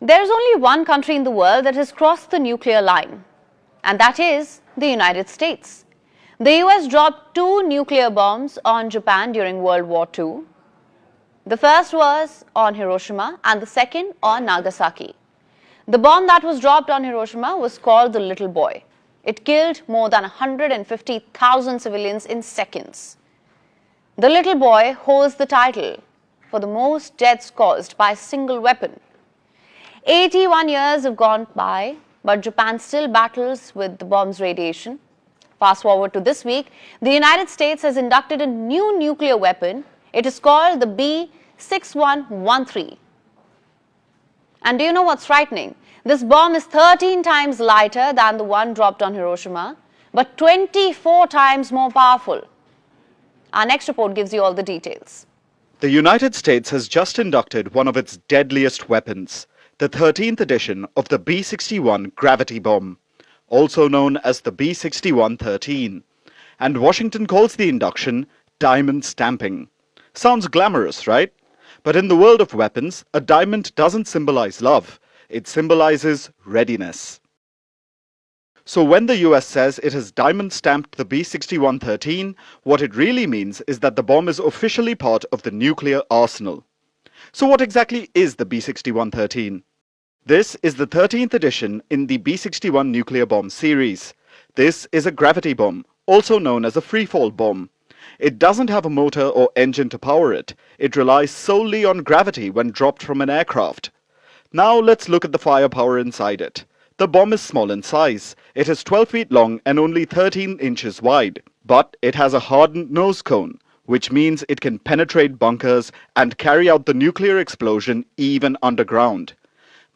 There is only one country in the world that has crossed the nuclear line, and that is the United States. The US dropped 2 nuclear bombs on Japan during World War II. The first was on Hiroshima and the second on Nagasaki. The bomb that was dropped on Hiroshima was called the Little Boy. It killed more than 150,000 civilians in seconds. The Little Boy holds the title for the most deaths caused by a single weapon. 81 years have gone by, but Japan still battles with the bomb's radiation. Fast forward to this week, the United States has inducted a new nuclear weapon. It is called the B61-13. And do you know what's frightening? This bomb is 13 times lighter than the one dropped on Hiroshima, but 24 times more powerful. Our next report gives you all the details. The United States has just inducted one of its deadliest weapons, the 13th edition of the B61 gravity bomb, also known as the B61-13. And Washington calls the induction diamond stamping. Sounds glamorous, right? But in the world of weapons, a diamond doesn't symbolize love. It symbolizes readiness. So when the US says it has diamond stamped the B61-13, what it really means is that the bomb is officially part of the nuclear arsenal. So what exactly is the B61-13? This is the 13th edition in the B61 nuclear bomb series. This is a gravity bomb, also known as a freefall bomb. It doesn't have a motor or engine to power it. It relies solely on gravity when dropped from an aircraft. Now let's look at the firepower inside it. The bomb is small in size. It is 12 feet long and only 13 inches wide. But it has a hardened nose cone, which means it can penetrate bunkers and carry out the nuclear explosion even underground.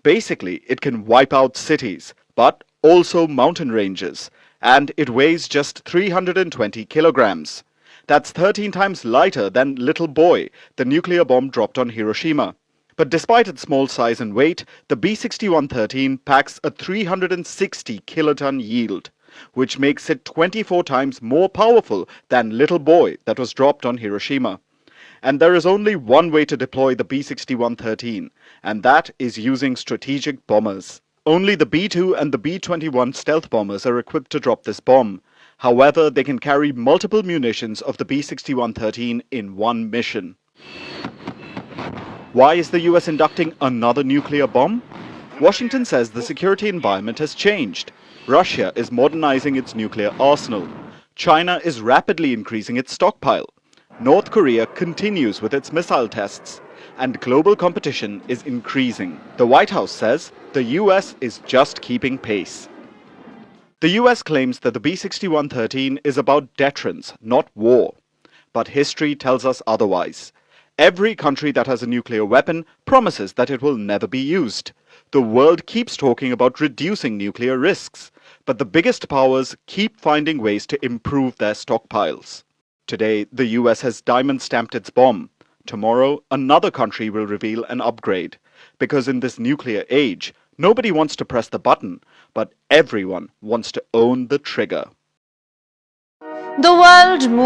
Basically, it can wipe out cities, but also mountain ranges, and it weighs just 320 kilograms. That's 13 times lighter than Little Boy, the nuclear bomb dropped on Hiroshima. But despite its small size and weight, the B61-13 packs a 360 kiloton yield, which makes it 24 times more powerful than Little Boy that was dropped on Hiroshima. And there is only one way to deploy the B61-13, and that is using strategic bombers. Only the B-2 and the B-21 stealth bombers are equipped to drop this bomb. However, they can carry multiple munitions of the B61-13 in one mission. Why is the US inducting another nuclear bomb? Washington says the security environment has changed. Russia is modernizing its nuclear arsenal. China is rapidly increasing its stockpile. North Korea continues with its missile tests, and global competition is increasing. The White House says the US is just keeping pace. The US claims that the B61-13 is about deterrence, not war. But history tells us otherwise. Every country that has a nuclear weapon promises that it will never be used. The world keeps talking about reducing nuclear risks, but the biggest powers keep finding ways to improve their stockpiles. Today, the US has diamond stamped its bomb. Tomorrow, another country will reveal an upgrade. Because in this nuclear age, nobody wants to press the button, but everyone wants to own the trigger. The world moves.